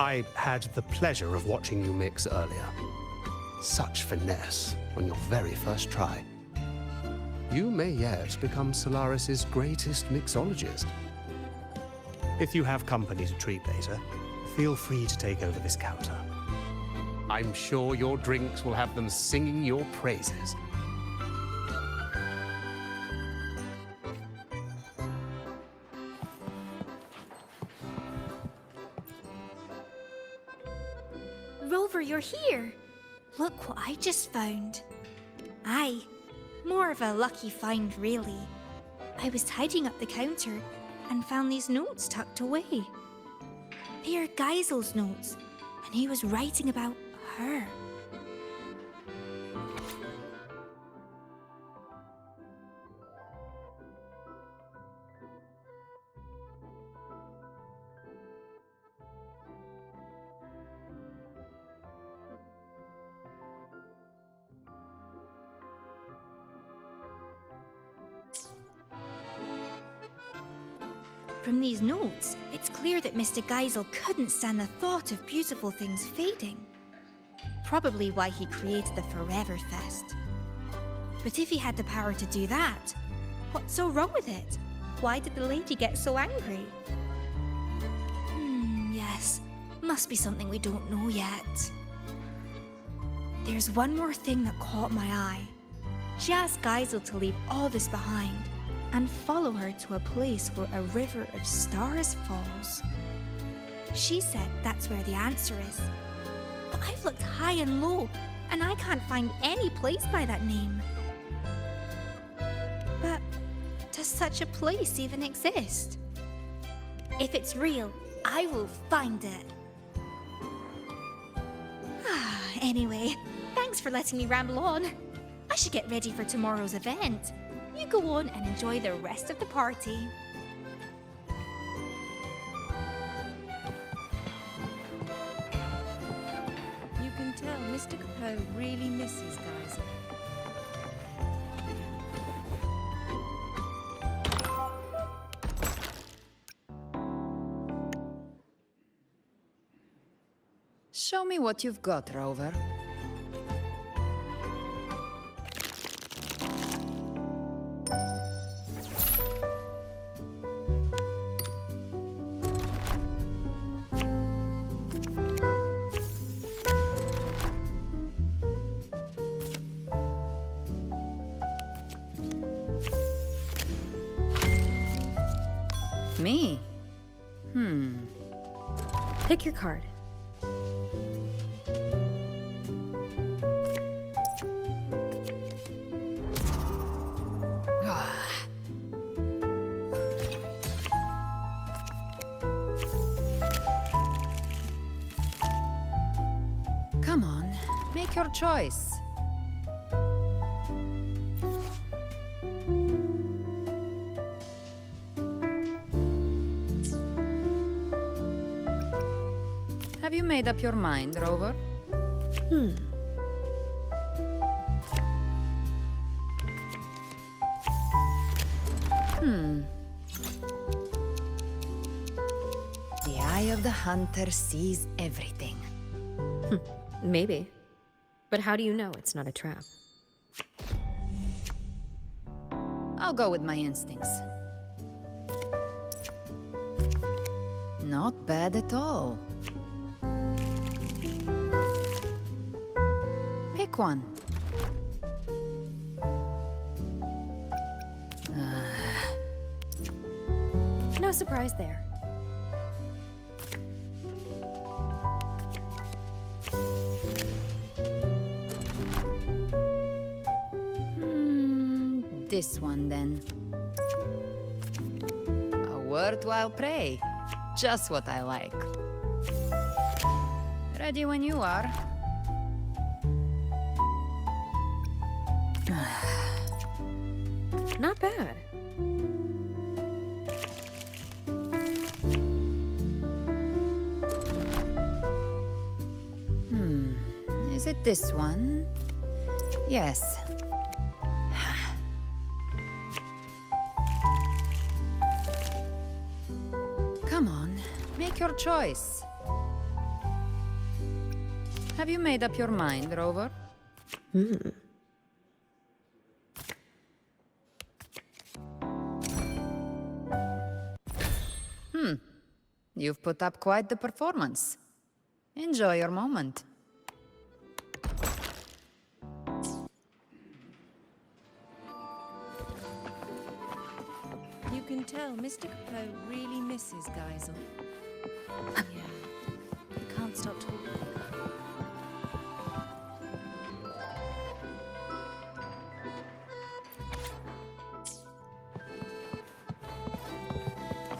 I had the pleasure of watching you mix earlier. Such finesse on your very first try. You may yet become Solaris's greatest mixologist. If you have company to treat later, feel free to take over this counter. I'm sure your drinks will have them singing your praises. Rover, you're here! Look what I just found. Aye, more of a lucky find, really. I was tidying up the counter and found these notes tucked away. They are Geisel's notes, and he was writing about her. From these notes, it's clear that Mr. Geisel couldn't stand the thought of beautiful things fading. Probably why he created the Forever Fest. But if he had the power to do that, what's so wrong with it? Why did the lady get so angry? Yes, must be something we don't know yet. There's one more thing that caught my eye. She asked Geisel to leave all this behind and follow her to a place where a river of stars falls. She said that's where the answer is. But I've looked high and low, and I can't find any place by that name. But does such a place even exist? If it's real, I will find it. Anyway, thanks for letting me ramble on. I should get ready for tomorrow's event. You go on and enjoy the rest of the party. You can tell Mr. Capone really misses Geisel. Show me what you've got, Rover. Me? Pick your card. Come on, make your choice. Have you made up your mind, Rover? The eye of the hunter sees everything. Maybe. But how do you know it's not a trap? I'll go with my instincts. Not bad at all. Pick one. No surprise there. This one, then. A worthwhile prey. Just what I like. Ready when you are. Not bad. Is it this one? Yes. Come on, make your choice. Have you made up your mind, Rover? You've put up quite the performance. Enjoy your moment. You can tell Mr. Capot really misses Geisel. Yeah, he can't stop talking.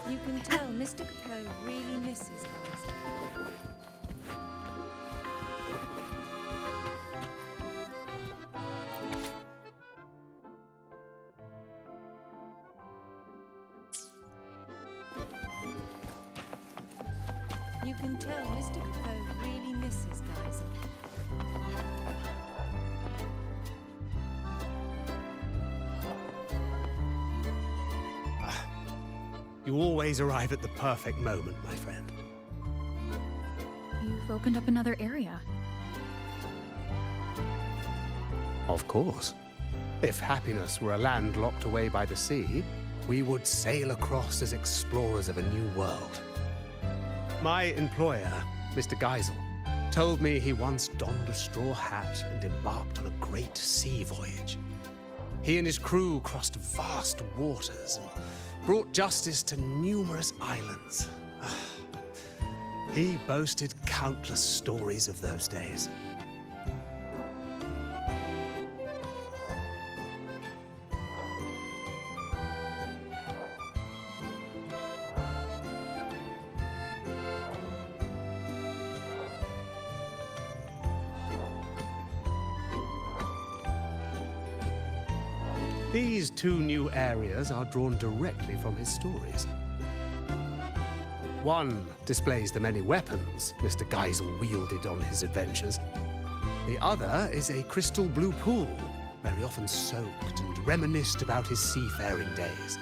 You can tell Mr. Capot really misses Geisel. You can tell Mr. Capot really misses Geisel. You always arrive at the perfect moment, my friend. You've opened up another area. Of course. If happiness were a land locked away by the sea, we would sail across as explorers of a new world. My employer, Mr. Geisel, told me he once donned a straw hat and embarked on a great sea voyage. He and his crew crossed vast waters and brought justice to numerous islands. He boasted countless stories of those days. These two new areas are drawn directly from his stories. One displays the many weapons Mr. Geisel wielded on his adventures. The other is a crystal blue pool, very often soaked and reminisced about his seafaring days.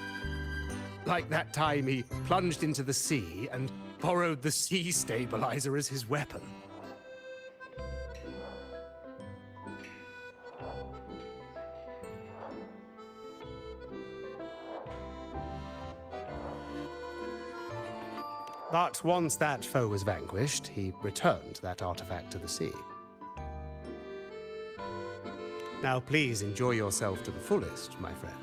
Like that time he plunged into the sea and borrowed the sea stabilizer as his weapon. But once that foe was vanquished, he returned that artifact to the sea. Now please enjoy yourself to the fullest, my friend.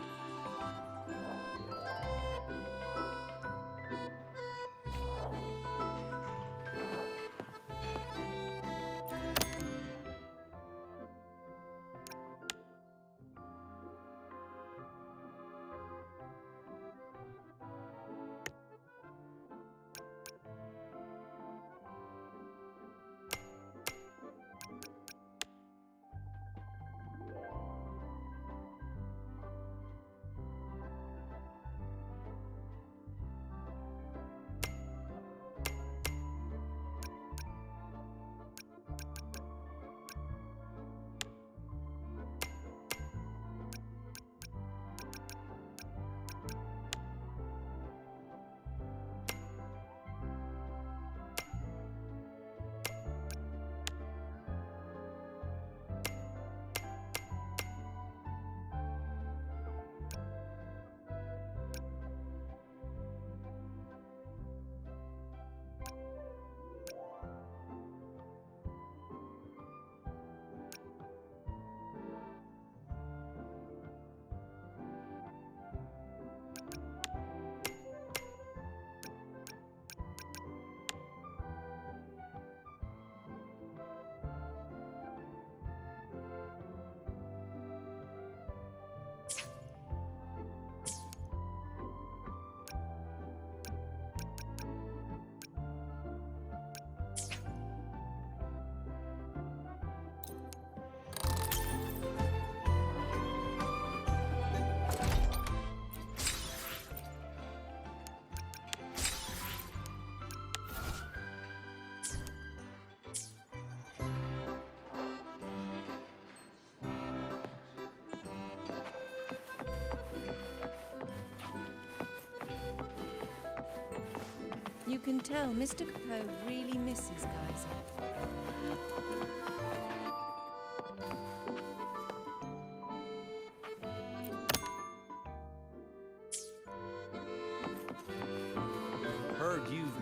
You can tell Mr. Capot really misses Geisel.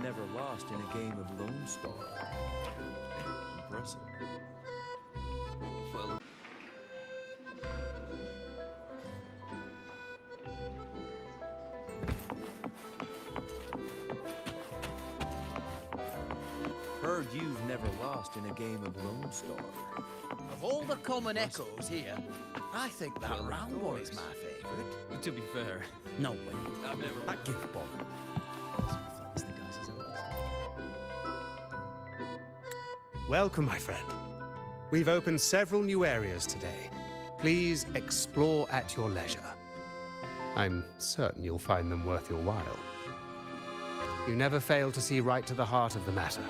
never lost in a game of Lone Star. Impressive. Well, heard you've never lost in a game of Lone Star. Of all the common echoes here, I think that round one is my favourite. To be fair, No way. I've never. That gift bomb. Welcome, my friend. We've opened several new areas today. Please explore at your leisure. I'm certain you'll find them worth your while. You never fail to see right to the heart of the matter.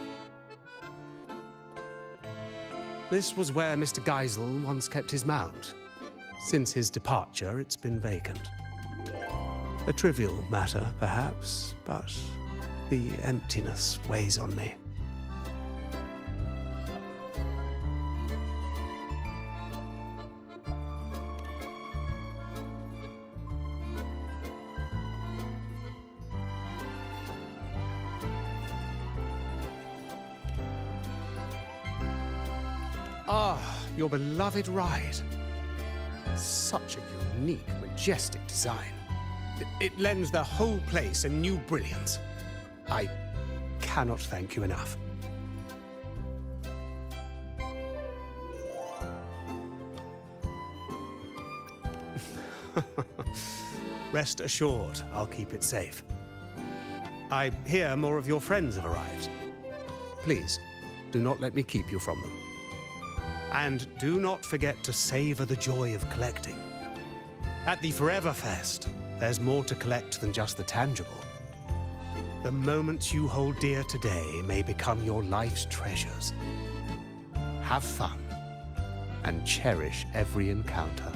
This was where Mr. Geisel once kept his mount. Since his departure, it's been vacant. A trivial matter, perhaps, but the emptiness weighs on me. Ah, your beloved ride. Such a unique, majestic design. It lends the whole place a new brilliance. I cannot thank you enough. Rest assured, I'll keep it safe. I hear more of your friends have arrived. Please, do not let me keep you from them. And do not forget to savor the joy of collecting. At the Forever Fest, there's more to collect than just the tangible. The moments you hold dear today may become your life's treasures. Have fun and cherish every encounter.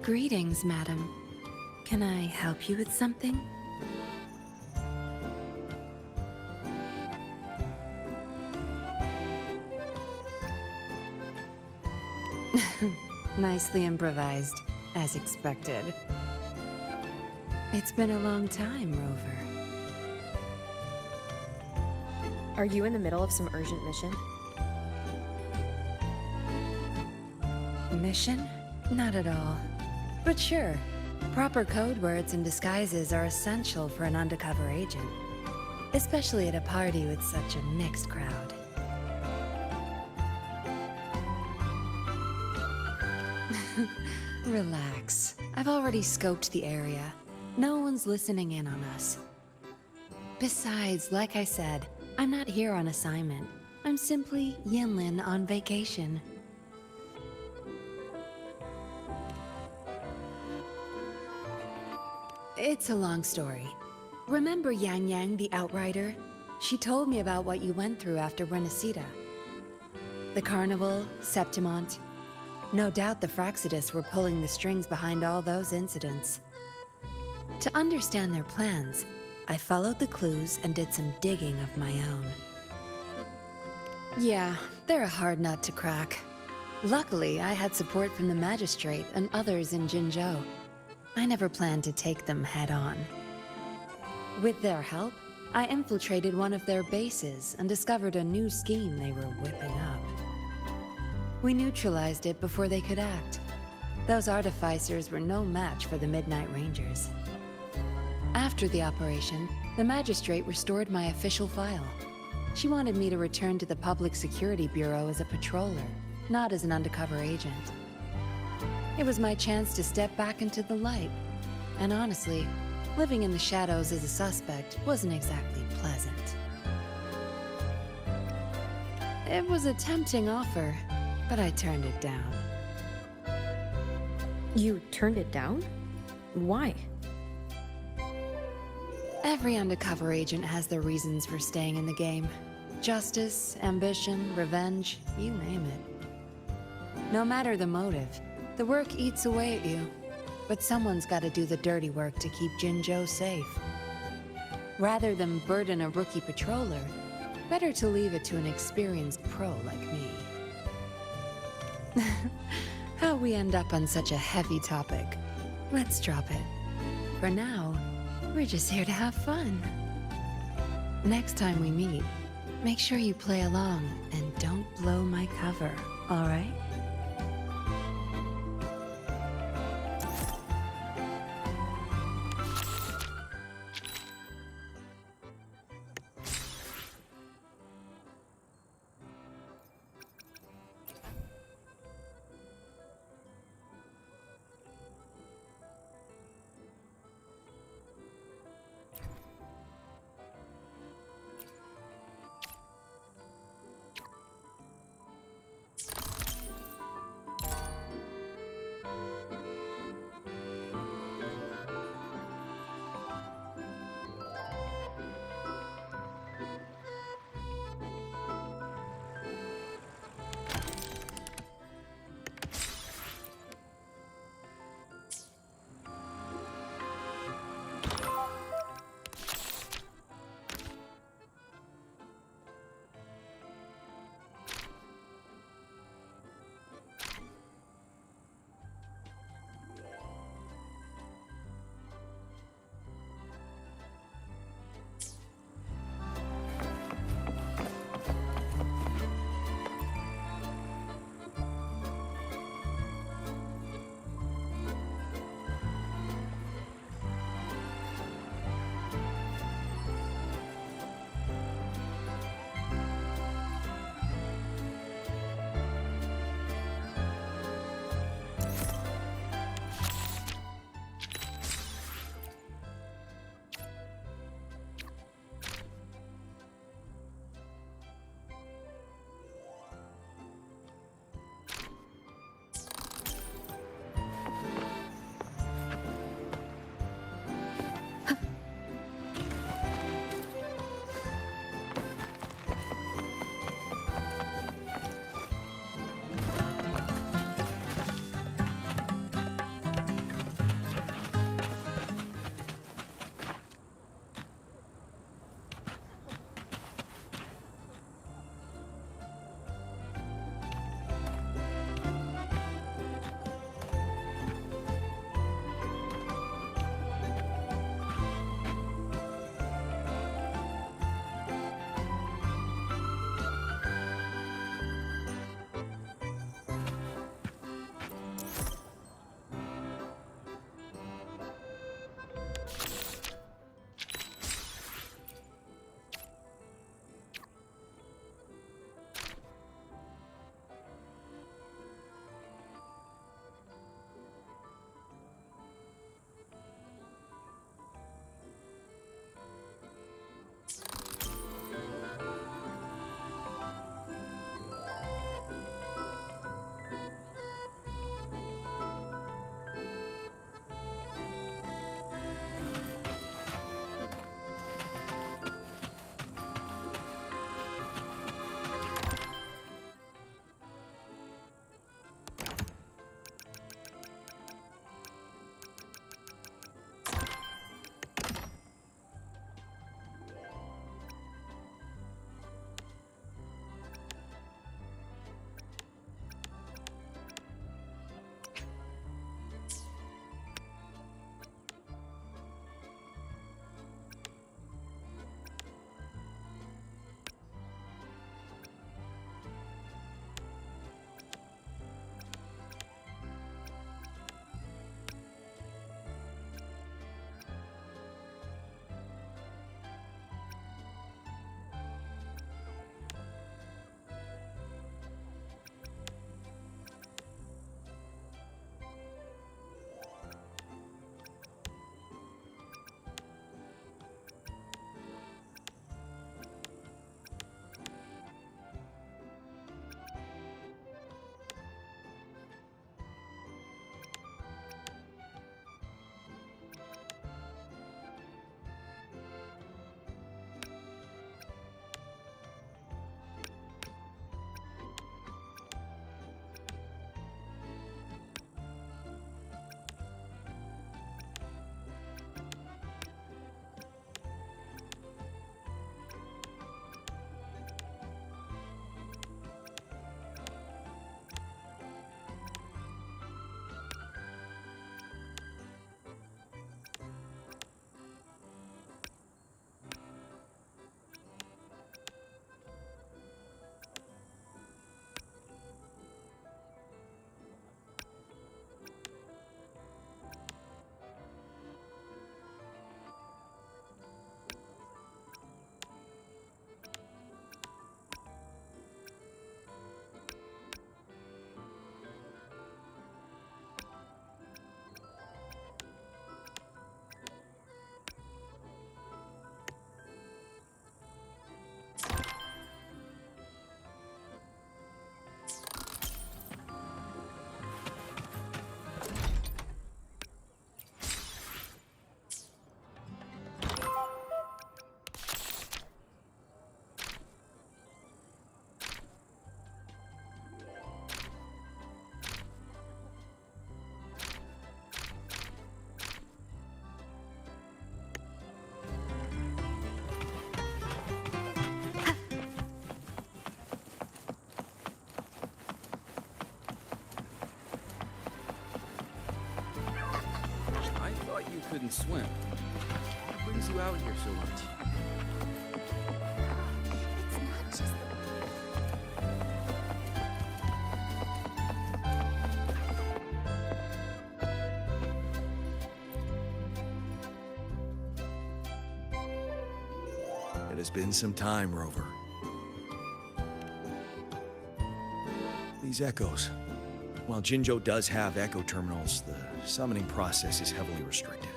Greetings, madam. Can I help you with something? Nicely improvised, as expected. It's been a long time, Rover. Are you in the middle of some urgent mission? Mission? Not at all. But sure, proper code words and disguises are essential for an undercover agent. Especially at a party with such a mixed crowd. Relax. I've already scoped the area. No one's listening in on us. Besides, like I said, I'm not here on assignment. I'm simply Yinlin on vacation. It's a long story. Remember Yang Yang, the Outrider? She told me about what you went through after Renacida. The Carnival, Septimont. No doubt the Fraxidists were pulling the strings behind all those incidents. To understand their plans, I followed the clues and did some digging of my own. Yeah, they're a hard nut to crack. Luckily, I had support from the Magistrate and others in Jinzhou. I never planned to take them head-on. With their help, I infiltrated one of their bases and discovered a new scheme they were whipping up. We neutralized it before they could act. Those artificers were no match for the Midnight Rangers. After the operation, the Magistrate restored my official file. She wanted me to return to the Public Security Bureau as a patroller, not as an undercover agent. It was my chance to step back into the light. And honestly, living in the shadows as a suspect wasn't exactly pleasant. It was a tempting offer, but I turned it down. You turned it down? Why? Every undercover agent has their reasons for staying in the game. Justice, ambition, revenge, you name it. No matter the motive, the work eats away at you. But someone's got to do the dirty work to keep Jinzhou safe. Rather than burden a rookie patroller, better to leave it to an experienced pro like me. How we end up on such a heavy topic. Let's drop it. For now, we're just here to have fun. Next time we meet, make sure you play along and don't blow my cover, all right? couldn't swim. What brings you out here so much? It's not just the... It has been some time, Rover. These echoes. While Jinzhou does have echo terminals, the summoning process is heavily restricted.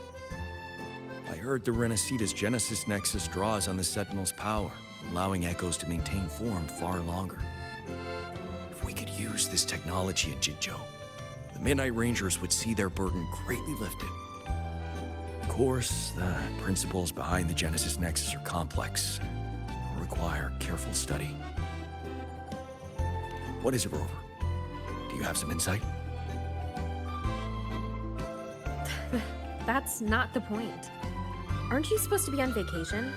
I heard the Renacita's Genesis Nexus draws on the Sentinel's power, allowing echoes to maintain form far longer. If we could use this technology in Jinzhou, the Midnight Rangers would see their burden greatly lifted. Of course, the principles behind the Genesis Nexus are complex and require careful study. What is it, Rover? Do you have some insight? That's not the point. Aren't you supposed to be on vacation?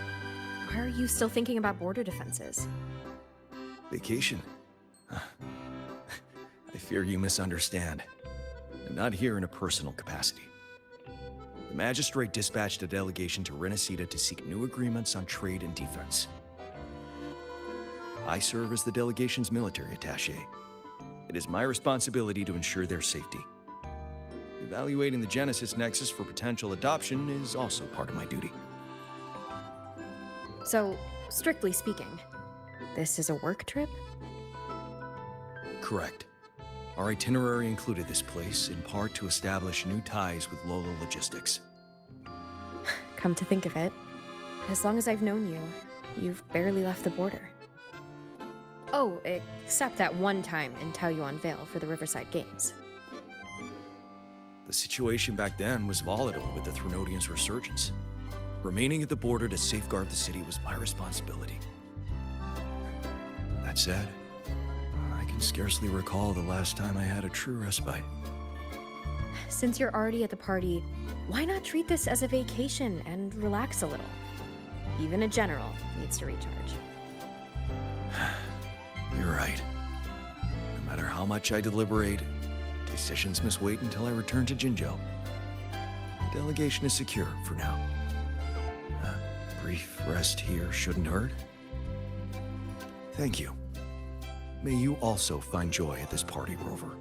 Why are you still thinking about border defenses? Vacation? I fear you misunderstand. I'm not here in a personal capacity. The Magistrate dispatched a delegation to Renacita to seek new agreements on trade and defense. I serve as the delegation's military attaché. It is my responsibility to ensure their safety. Evaluating the Genesis Nexus for potential adoption is also part of my duty. So, strictly speaking, this is a work trip? Correct. Our itinerary included this place, in part to establish new ties with Lola Logistics. Come to think of it, as long as I've known you, you've barely left the border. Oh, except that one time in Taoyuan Vale for the Riverside Games. The situation back then was volatile with the Threnodians' resurgence. Remaining at the border to safeguard the city was my responsibility. That said, I can scarcely recall the last time I had a true respite. Since you're already at the party, why not treat this as a vacation and relax a little? Even a general needs to recharge. You're right. No matter how much I deliberate, decisions must wait until I return to Jinzhou. The delegation is secure for now. A brief rest here shouldn't hurt. Thank you. May you also find joy at this party, Rover.